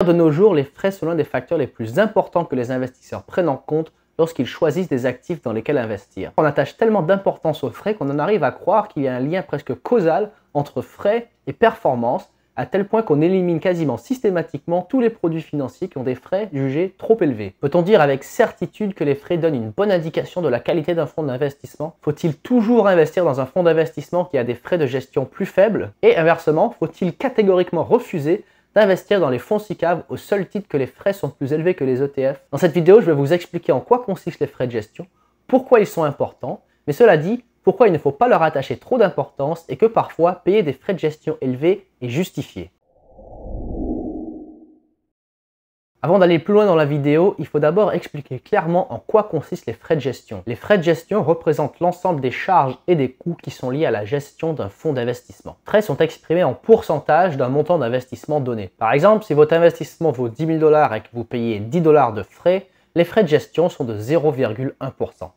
De nos jours, les frais sont l'un des facteurs les plus importants que les investisseurs prennent en compte lorsqu'ils choisissent des actifs dans lesquels investir. On attache tellement d'importance aux frais qu'on en arrive à croire qu'il y a un lien presque causal entre frais et performance, à tel point qu'on élimine quasiment systématiquement tous les produits financiers qui ont des frais jugés trop élevés. Peut-on dire avec certitude que les frais donnent une bonne indication de la qualité d'un fonds d'investissement? Faut-il toujours investir dans un fonds d'investissement qui a des frais de gestion plus faibles? Et inversement, faut-il catégoriquement refuser d'investir dans les fonds SICAV au seul titre que les frais sont plus élevés que les ETF? Dans cette vidéo, je vais vous expliquer en quoi consistent les frais de gestion, pourquoi ils sont importants, mais cela dit, pourquoi il ne faut pas leur attacher trop d'importance et que parfois payer des frais de gestion élevés est justifié. Avant d'aller plus loin dans la vidéo, il faut d'abord expliquer clairement en quoi consistent les frais de gestion. Les frais de gestion représentent l'ensemble des charges et des coûts qui sont liés à la gestion d'un fonds d'investissement. Les frais sont exprimés en pourcentage d'un montant d'investissement donné. Par exemple, si votre investissement vaut 10 000 $ et que vous payez 10 $ de frais, les frais de gestion sont de 0,1%.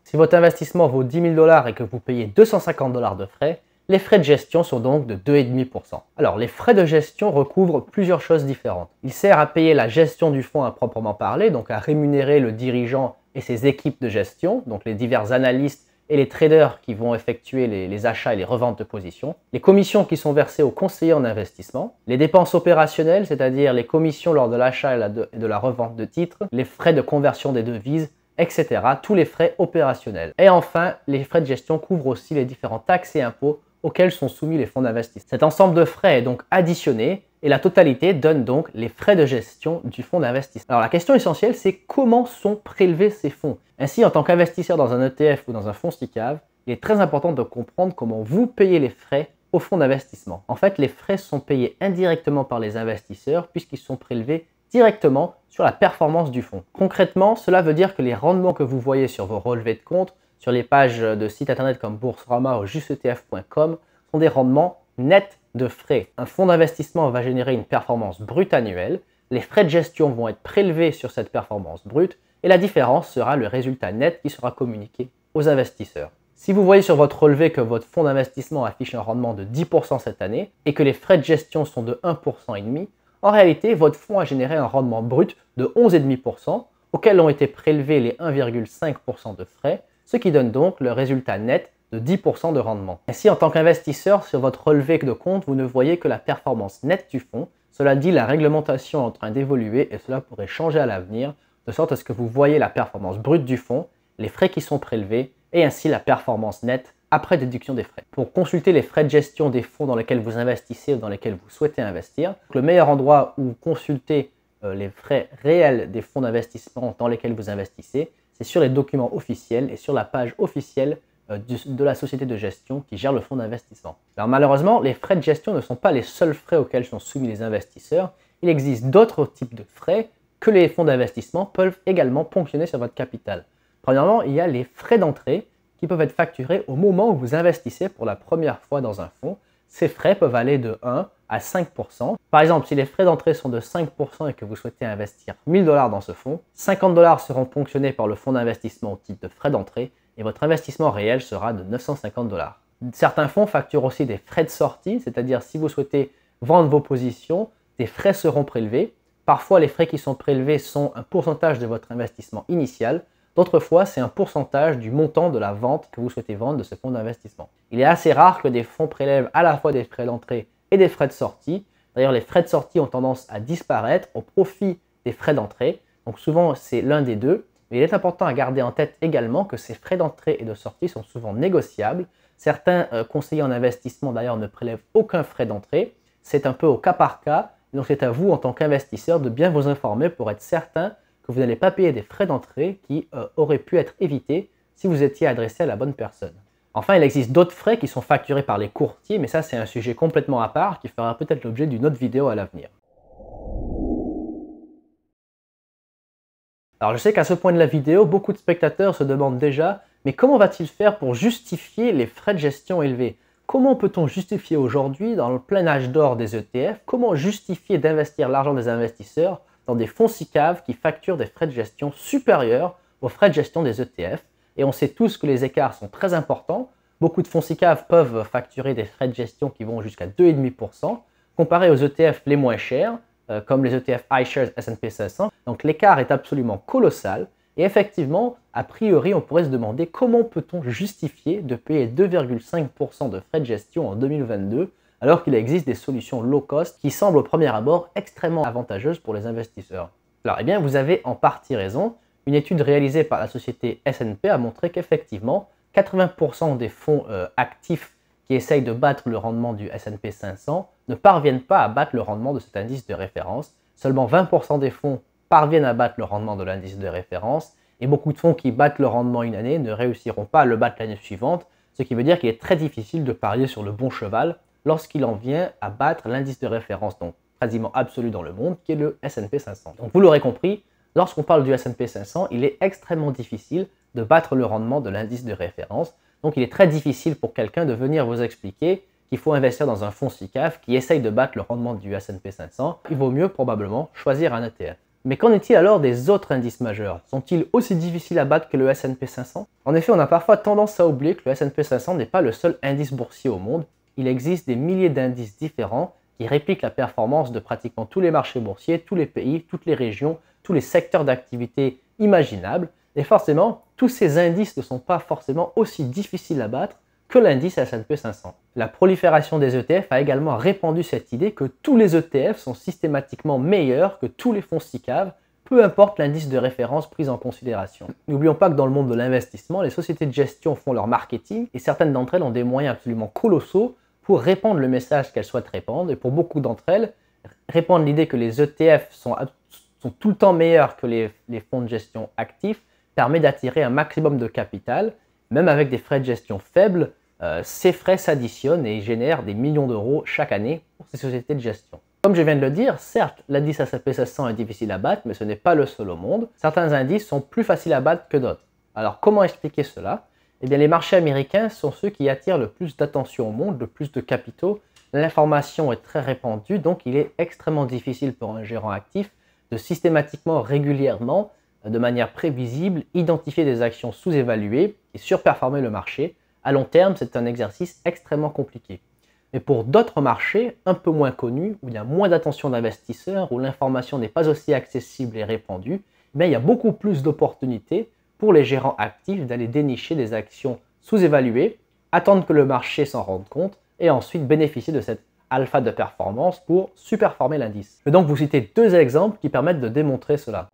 Si votre investissement vaut 10 000 $ et que vous payez 250 $ de frais, les frais de gestion sont donc de 2,5%. Alors, les frais de gestion recouvrent plusieurs choses différentes. Ils servent à payer la gestion du fonds à proprement parler, donc à rémunérer le dirigeant et ses équipes de gestion, donc les divers analystes et les traders qui vont effectuer les achats et les reventes de positions, les commissions qui sont versées aux conseillers en investissement, les dépenses opérationnelles, c'est-à-dire les commissions lors de l'achat et de la revente de titres, les frais de conversion des devises, etc., tous les frais opérationnels. Et enfin, les frais de gestion couvrent aussi les différents taxes et impôts auxquels sont soumis les fonds d'investissement. Cet ensemble de frais est donc additionné et la totalité donne donc les frais de gestion du fonds d'investissement. Alors la question essentielle, c'est comment sont prélevés ces fonds? Ainsi, en tant qu'investisseur dans un ETF ou dans un fonds SICAV, il est très important de comprendre comment vous payez les frais au fonds d'investissement. En fait, les frais sont payés indirectement par les investisseurs puisqu'ils sont prélevés directement sur la performance du fonds. Concrètement, cela veut dire que les rendements que vous voyez sur vos relevés de compte, sur les pages de sites internet comme Boursorama ou justetf.com sont des rendements nets de frais. Un fonds d'investissement va générer une performance brute annuelle, les frais de gestion vont être prélevés sur cette performance brute et la différence sera le résultat net qui sera communiqué aux investisseurs. Si vous voyez sur votre relevé que votre fonds d'investissement affiche un rendement de 10% cette année et que les frais de gestion sont de 1,5%, en réalité, votre fonds a généré un rendement brut de 11,5% auquel ont été prélevés les 1,5% de frais, ce qui donne donc le résultat net de 10% de rendement. Ainsi, en tant qu'investisseur, sur votre relevé de compte, vous ne voyez que la performance nette du fonds. Cela dit, la réglementation est en train d'évoluer et cela pourrait changer à l'avenir, de sorte à ce que vous voyez la performance brute du fonds, les frais qui sont prélevés et ainsi la performance nette après déduction des frais. Pour consulter les frais de gestion des fonds dans lesquels vous investissez ou dans lesquels vous souhaitez investir, le meilleur endroit où consulter les frais réels des fonds d'investissement dans lesquels vous investissez, c'est sur les documents officiels et sur la page officielle de la société de gestion qui gère le fonds d'investissement. Alors malheureusement, les frais de gestion ne sont pas les seuls frais auxquels sont soumis les investisseurs. Il existe d'autres types de frais que les fonds d'investissement peuvent également ponctionner sur votre capital. Premièrement, il y a les frais d'entrée qui peuvent être facturés au moment où vous investissez pour la première fois dans un fonds. Ces frais peuvent aller de 1 à 5%. Par exemple, si les frais d'entrée sont de 5% et que vous souhaitez investir 1000 $ dans ce fonds, 50 $ seront ponctionnés par le fonds d'investissement au titre de frais d'entrée et votre investissement réel sera de 950 $. Certains fonds facturent aussi des frais de sortie, c'est-à-dire si vous souhaitez vendre vos positions, des frais seront prélevés. Parfois, les frais qui sont prélevés sont un pourcentage de votre investissement initial. D'autres fois, c'est un pourcentage du montant de la vente que vous souhaitez vendre de ce fonds d'investissement. Il est assez rare que des fonds prélèvent à la fois des frais d'entrée et des frais de sortie. D'ailleurs, les frais de sortie ont tendance à disparaître au profit des frais d'entrée. Donc souvent, c'est l'un des deux. Mais il est important à garder en tête également que ces frais d'entrée et de sortie sont souvent négociables. Certains conseillers en investissement d'ailleurs ne prélèvent aucun frais d'entrée. C'est un peu au cas par cas. Donc c'est à vous en tant qu'investisseur de bien vous informer pour être certain que vous n'allez pas payer des frais d'entrée qui auraient pu être évités si vous étiez adressé à la bonne personne. Enfin, il existe d'autres frais qui sont facturés par les courtiers, mais ça c'est un sujet complètement à part qui fera peut-être l'objet d'une autre vidéo à l'avenir. Alors je sais qu'à ce point de la vidéo, beaucoup de spectateurs se demandent déjà « mais comment va-t-il faire pour justifier les frais de gestion élevés ?» Comment peut-on justifier aujourd'hui, dans le plein âge d'or des ETF, comment justifier d'investir l'argent des investisseurs dans des fonds SICAV qui facturent des frais de gestion supérieurs aux frais de gestion des ETF? Et on sait tous que les écarts sont très importants. Beaucoup de fonds SICAV peuvent facturer des frais de gestion qui vont jusqu'à 2,5%. Comparé aux ETF les moins chers, comme les ETF iShares S&P 500. Donc l'écart est absolument colossal. Et effectivement, a priori, on pourrait se demander comment peut-on justifier de payer 2,5% de frais de gestion en 2022 alors qu'il existe des solutions low cost qui semblent au premier abord extrêmement avantageuses pour les investisseurs. Alors, eh bien, vous avez en partie raison. Une étude réalisée par la société S&P a montré qu'effectivement, 80% des fonds actifs qui essayent de battre le rendement du S&P 500 ne parviennent pas à battre le rendement de cet indice de référence. Seulement 20% des fonds parviennent à battre le rendement de l'indice de référence et beaucoup de fonds qui battent le rendement une année ne réussiront pas à le battre l'année suivante, ce qui veut dire qu'il est très difficile de parier sur le bon cheval lorsqu'il en vient à battre l'indice de référence, donc quasiment absolu dans le monde, qui est le S&P 500. Donc vous l'aurez compris, lorsqu'on parle du S&P 500, il est extrêmement difficile de battre le rendement de l'indice de référence. Donc il est très difficile pour quelqu'un de venir vous expliquer qu'il faut investir dans un fonds SICAV qui essaye de battre le rendement du S&P 500. Il vaut mieux probablement choisir un ETF. Mais qu'en est-il alors des autres indices majeurs? Sont-ils aussi difficiles à battre que le S&P 500? En effet, on a parfois tendance à oublier que le S&P 500 n'est pas le seul indice boursier au monde. Il existe des milliers d'indices différents qui répliquent la performance de pratiquement tous les marchés boursiers, tous les pays, toutes les régions, tous les secteurs d'activité imaginables. Et forcément, tous ces indices ne sont pas forcément aussi difficiles à battre que l'indice S&P 500. La prolifération des ETF a également répandu cette idée que tous les ETF sont systématiquement meilleurs que tous les fonds SICAV, peu importe l'indice de référence pris en considération. N'oublions pas que dans le monde de l'investissement, les sociétés de gestion font leur marketing et certaines d'entre elles ont des moyens absolument colossaux pour répandre le message qu'elles souhaitent répandre. Et pour beaucoup d'entre elles, répandre l'idée que les ETF sont tout le temps meilleurs que les fonds de gestion actifs permet d'attirer un maximum de capital. Même avec des frais de gestion faibles, ces frais s'additionnent et génèrent des millions d'euros chaque année pour ces sociétés de gestion. Comme je viens de le dire, certes, l'indice S&P 500 est difficile à battre, mais ce n'est pas le seul au monde. Certains indices sont plus faciles à battre que d'autres. Alors comment expliquer cela? Eh bien, les marchés américains sont ceux qui attirent le plus d'attention au monde, le plus de capitaux. L'information est très répandue, donc il est extrêmement difficile pour un gérant actif de systématiquement, régulièrement, de manière prévisible, identifier des actions sous-évaluées et surperformer le marché. À long terme, c'est un exercice extrêmement compliqué. Mais pour d'autres marchés, un peu moins connus, où il y a moins d'attention d'investisseurs, où l'information n'est pas aussi accessible et répandue, il y a beaucoup plus d'opportunités pour les gérants actifs d'aller dénicher des actions sous-évaluées, attendre que le marché s'en rende compte et ensuite bénéficier de cette alpha de performance pour superformer l'indice. Je vais donc vous citer deux exemples qui permettent de démontrer cela.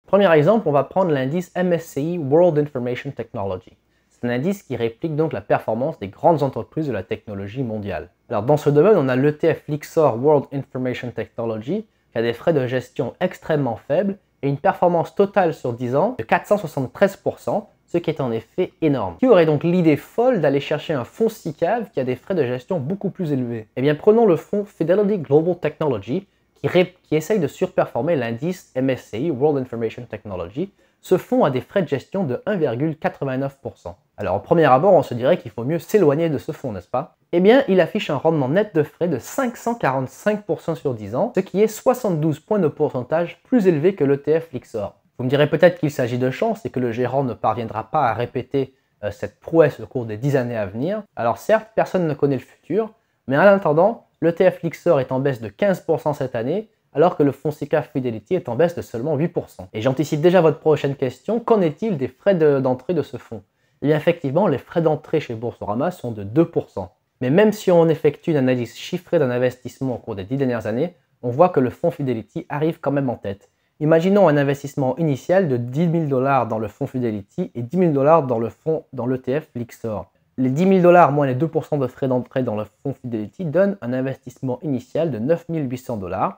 Premier exemple, on va prendre l'indice MSCI World Information Technology. C'est un indice qui réplique donc la performance des grandes entreprises de la technologie mondiale. Alors dans ce domaine, on a l'ETF Lyxor World Information Technology qui a des frais de gestion extrêmement faibles et une performance totale sur 10 ans de 473%, ce qui est en effet énorme. Qui aurait donc l'idée folle d'aller chercher un fonds SICAV qui a des frais de gestion beaucoup plus élevés? Eh bien prenons le fonds Fidelity Global Technology qui essaye de surperformer l'indice MSCI World Information Technology. Ce fonds a des frais de gestion de 1,89%. Alors au premier abord, on se dirait qu'il faut mieux s'éloigner de ce fonds, n'est-ce pas? Eh bien, il affiche un rendement net de frais de 545% sur 10 ans, ce qui est 72 points de pourcentage plus élevé que l'ETF Lyxor. Vous me direz peut-être qu'il s'agit de chance et que le gérant ne parviendra pas à répéter cette prouesse au cours des 10 années à venir. Alors certes, personne ne connaît le futur, mais en attendant, l'ETF Lyxor est en baisse de 15% cette année, alors que le fonds SICAV Fidelity est en baisse de seulement 8%. Et j'anticipe déjà votre prochaine question, qu'en est-il des frais d'entrée de ce fonds? Eh bien effectivement, les frais d'entrée chez Boursorama sont de 2%. Mais même si on effectue une analyse chiffrée d'un investissement au cours des 10 dernières années, on voit que le fonds Fidelity arrive quand même en tête. Imaginons un investissement initial de 10 000 $ dans le fonds Fidelity et 10 000 $ dans l'ETF Lyxor. Les 10 000 $ moins les 2% de frais d'entrée dans le fonds Fidelity donnent un investissement initial de 9 800 $.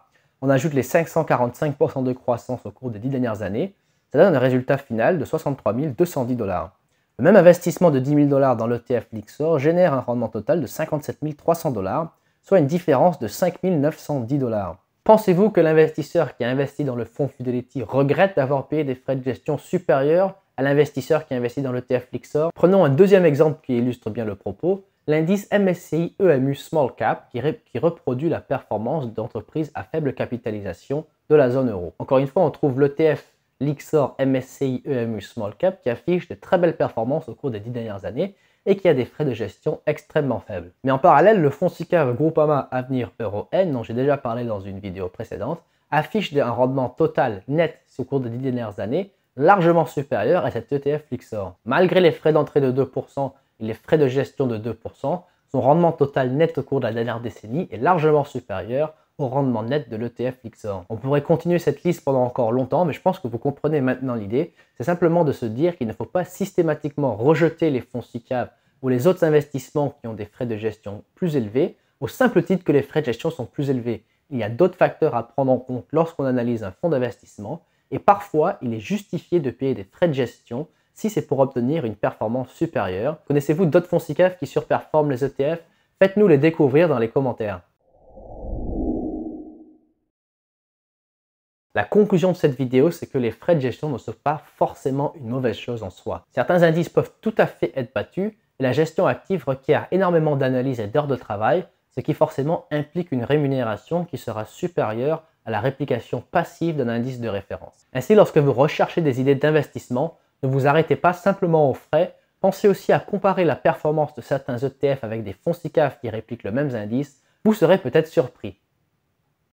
On ajoute les 545% de croissance au cours des 10 dernières années, ça donne un résultat final de 63 210 $. Le même investissement de 10 000 $ dans l'ETF Lyxor génère un rendement total de 57 300 $, soit une différence de 5 910 $. Pensez-vous que l'investisseur qui a investi dans le fonds Fidelity regrette d'avoir payé des frais de gestion supérieurs à l'investisseur qui a investi dans l'ETF Lyxor? Prenons un deuxième exemple qui illustre bien le propos, l'indice MSCI EMU Small Cap qui reproduit la performance d'entreprises à faible capitalisation de la zone euro. Encore une fois, on trouve l'ETF Lyxor MSCI EMU Small Cap qui affiche de très belles performances au cours des 10 dernières années, et qui a des frais de gestion extrêmement faibles. Mais en parallèle, le fonds SICAV Groupama Avenir Euro N, dont j'ai déjà parlé dans une vidéo précédente, affiche un rendement total net au cours des 10 dernières années largement supérieur à cet ETF Lyxor. Malgré les frais d'entrée de 2% et les frais de gestion de 2%, son rendement total net au cours de la dernière décennie est largement supérieur au rendement net de l'ETF Lyxor. On pourrait continuer cette liste pendant encore longtemps, mais je pense que vous comprenez maintenant l'idée. C'est simplement de se dire qu'il ne faut pas systématiquement rejeter les fonds SICAV ou les autres investissements qui ont des frais de gestion plus élevés, au simple titre que les frais de gestion sont plus élevés. Il y a d'autres facteurs à prendre en compte lorsqu'on analyse un fonds d'investissement, et parfois il est justifié de payer des frais de gestion si c'est pour obtenir une performance supérieure. Connaissez-vous d'autres fonds SICAV qui surperforment les ETF? Faites-nous les découvrir dans les commentaires. La conclusion de cette vidéo, c'est que les frais de gestion ne sont pas forcément une mauvaise chose en soi. Certains indices peuvent tout à fait être battus, et la gestion active requiert énormément d'analyse et d'heures de travail, ce qui forcément implique une rémunération qui sera supérieure à la réplication passive d'un indice de référence. Ainsi, lorsque vous recherchez des idées d'investissement, ne vous arrêtez pas simplement aux frais, pensez aussi à comparer la performance de certains ETF avec des fonds SICAV qui répliquent le même indice, vous serez peut-être surpris.